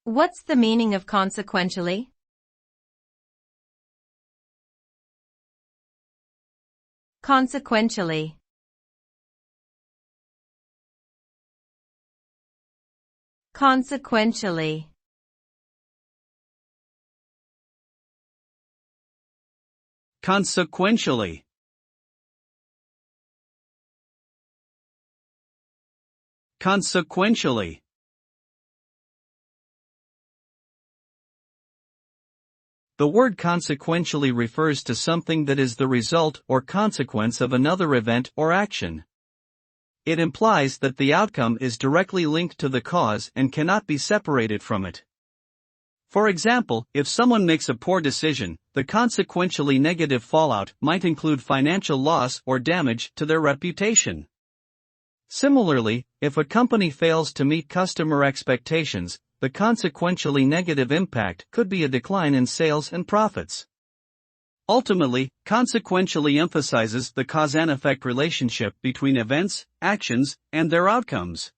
What's the meaning of consequentially? Consequentially. Consequentially. Consequentially. Consequentially. The word consequentially refers to something that is the result or consequence of another event or action. It implies that the outcome is directly linked to the cause and cannot be separated from it. For example, if someone makes a poor decision, the consequentially negative fallout might include financial loss or damage to their reputation. Similarly, if a company fails to meet customer expectations, the consequentially negative impact could be a decline in sales and profits. Ultimately, consequentially emphasizes the cause and effect relationship between events, actions, and their outcomes.